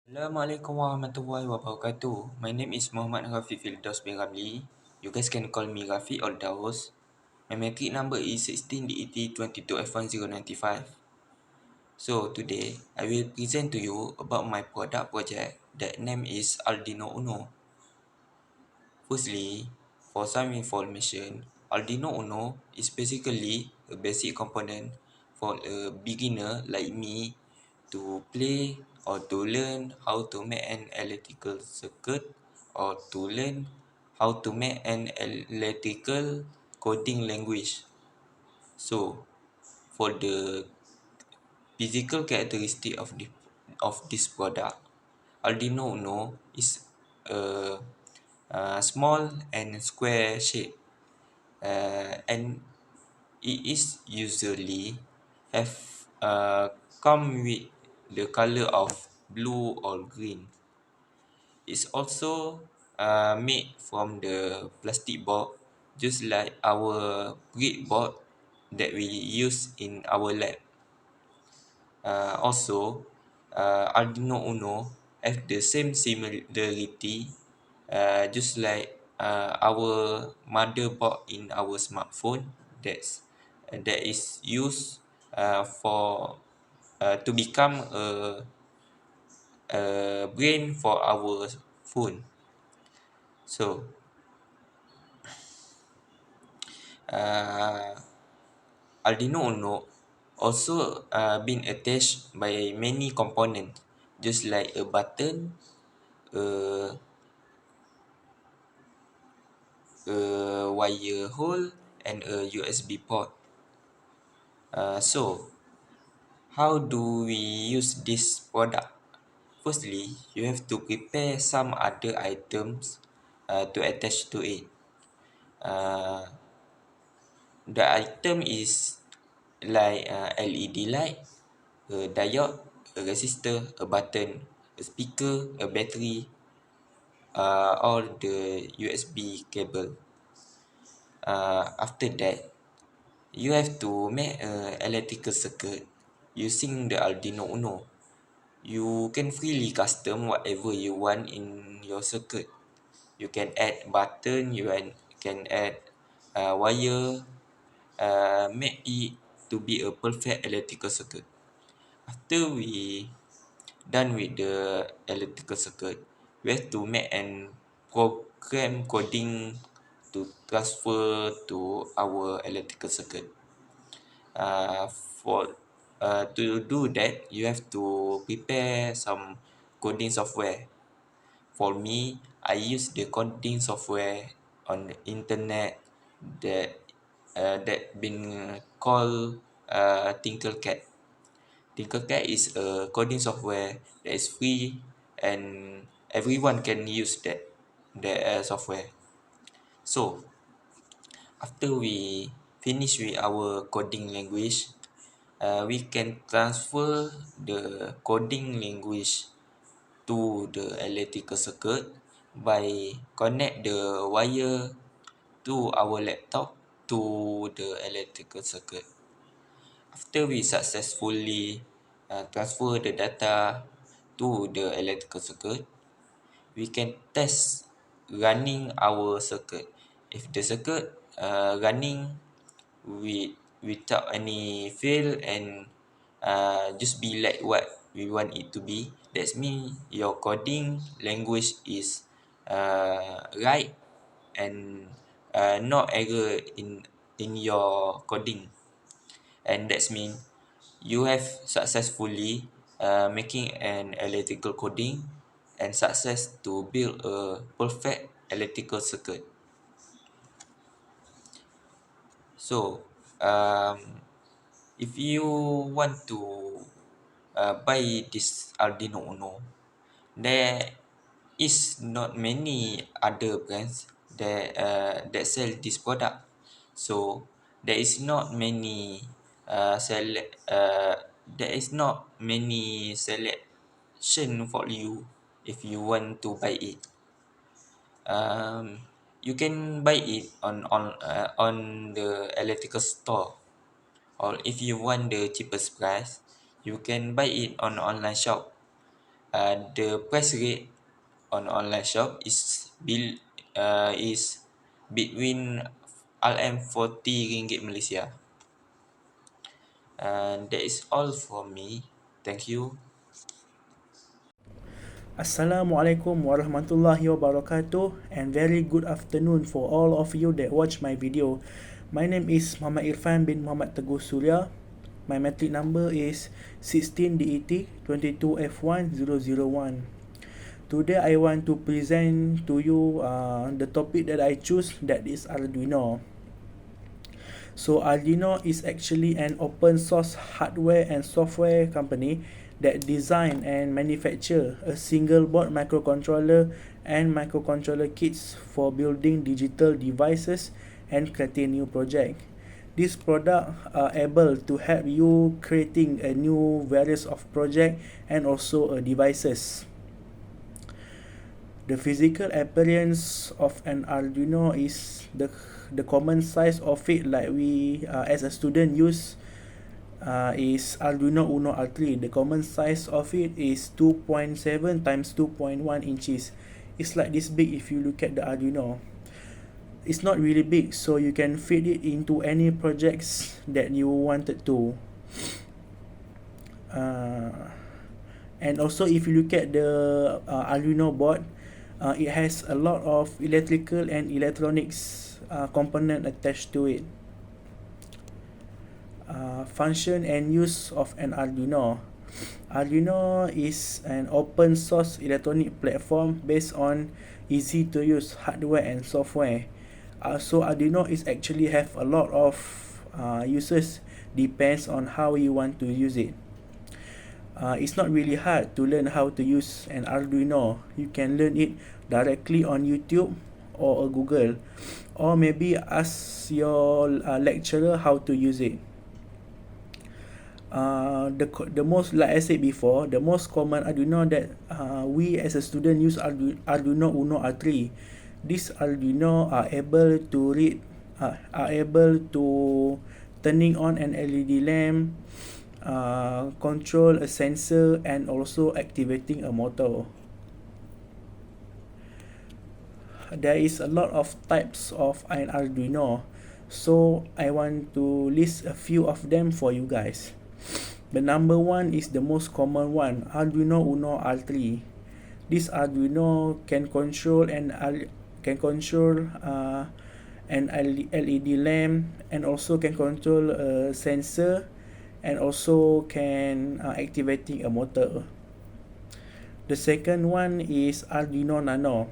Assalamualaikum warahmatullahi wabarakatuh. My name is Muhammad Rafi Firdaus bin Ramli. You guys can call me Rafi or Daus. My metric number is 16DET22F1095. So today, I will present to you about my product project that name is Arduino Uno. Firstly, for some information, Arduino Uno is basically a basic component for a beginner like me to play or to learn how to make an electrical circuit or to learn how to make an electrical coding language. So, for the physical characteristic of this product, Arduino Uno is a small and square shape, and it is usually have come with the color of blue or green. It's also made from the plastic board, just like our breadboard that we use in our lab. Also, Arduino Uno have the same similarity, just like our motherboard in our smartphone. That is used for to become a brain for our phone. So, uh, Arduino Uno also been attached by many components, just like a button, a, a wire hole, and a USB port. So, how do we use this product? Firstly, you have to prepare some other items to attach to it. Uh, the item is like LED light, a diode, a resistor, a button, a speaker, a battery, or the USB cable. After that, you have to make an electrical circuit using the Arduino Uno. You can freely custom whatever you want in your circuit. You can add button, can add wire, make it to be a perfect electrical circuit. After we done with the electrical circuit, we have to make an program coding to transfer to our electrical circuit. For to do that, you have to prepare some coding software. For me, I use the coding software on the internet that been called Tinkercad. Tinkercad is a coding software that is free and everyone can use that software. So after we finish with our coding language, we can transfer the coding language to the electrical circuit by connect the wire to our laptop to the electrical circuit. After we successfully transfer the data to the electrical circuit, we can test running our circuit. If the circuit running without any fail and just be like what we want it to be, that's mean your coding language is right and no error in your coding, and that's mean you have successfully making an electrical coding and success to build a perfect electrical circuit. So, if you want to buy this Arduino Uno, there is not many other brands that sell this product. So there is not many there is not many selection for you if you want to buy it. You can buy it on the electrical store, or if you want the cheapest price, you can buy it on online shop. The price rate on online shop is between RM40 Malaysia. And that is all for me. Thank you. Assalamualaikum warahmatullahi wabarakatuh, and very good afternoon for all of you that watch my video. My name is Muhammad Irfan bin Muhammad Teguh Surya. My metric number is 16DET 22F1001. Today I want to present to you the topic that I choose, that is Arduino. So Arduino is actually an open source hardware and software company that design and manufacture a single board microcontroller and microcontroller kits for building digital devices and creating new project. This product are able to help you creating a new various of project and also devices. The physical appearance of an Arduino is the common size of it, like we as a student use is Arduino Uno R3. The common size of it is 2.7 times 2.1 inches. It's like this big if you look at the Arduino. It's not really big, so you can fit it into any projects that you wanted to. And also if you look at the Arduino board, it has a lot of electrical and electronics component attached to it. Function and use of an Arduino. Arduino is an open source electronic platform based on easy to use hardware and software. So Arduino is actually have a lot of uses, depends on how you want to use it. It's not really hard to learn how to use an Arduino. You can learn it directly on YouTube or Google, or maybe ask your lecturer how to use it. The most, like I said before, the most common Arduino that we as a student use Arduino Uno R3. These Arduino are able to read, are able to turning on an LED lamp, control a sensor, and also activating a motor. There is a lot of types of an Arduino, so I want to list a few of them for you guys. The number one is the most common one, Arduino Uno R3. This Arduino can control an LED lamp, and also can control a sensor, and also can activating a motor. The second one is Arduino Nano.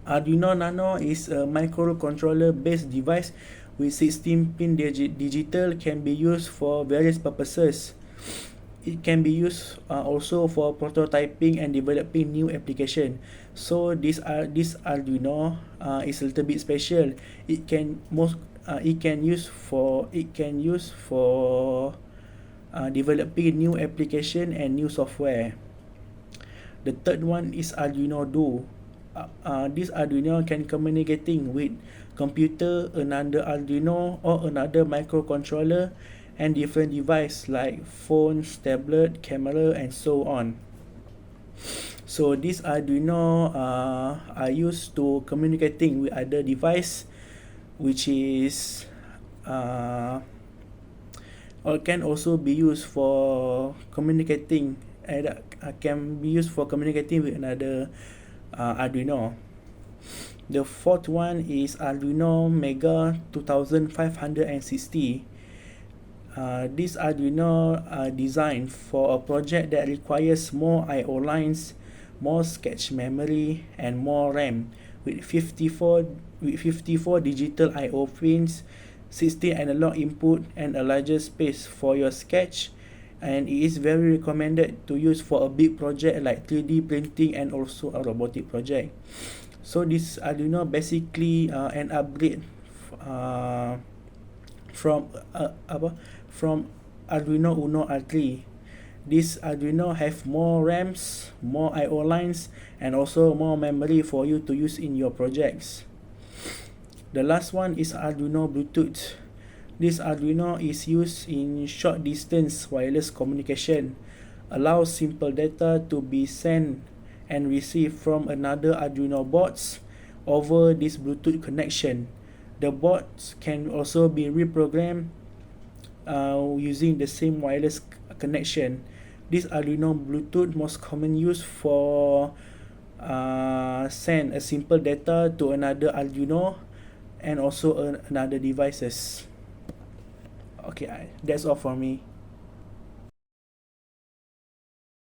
Arduino Nano is a microcontroller based device with 16-pin digital, can be used for various purposes. It can be used also for prototyping and developing new application. So this Arduino is a little bit special. It can use for developing new application and new software. The third one is Arduino Duo. This Arduino can communicating with computer, another Arduino, or another microcontroller, and different device like phones, tablet, camera, and so on. So this Arduino are used to communicating with other device, which is or can also be used for communicating, can be used for communicating with another Arduino. The fourth one is Arduino Mega 2560. This Arduino are designed for a project that requires more I/O lines, more sketch memory, and more RAM, with 54 digital I/O pins, 16 analog input, and a larger space for your sketch. And it is very recommended to use for a big project like 3D printing and also a robotic project. So this Arduino basically an upgrade from Arduino Uno R3. This Arduino have more RAMs, more I/O lines, and also more memory for you to use in your projects. The last one is Arduino Bluetooth. This Arduino is used in short distance wireless communication. allows simple data to be sent and received from another Arduino boards over this Bluetooth connection. The boards can also be reprogrammed using the same wireless connection. This Arduino Bluetooth most common use for send a simple data to another Arduino and also another devices. Okay, that's all for me.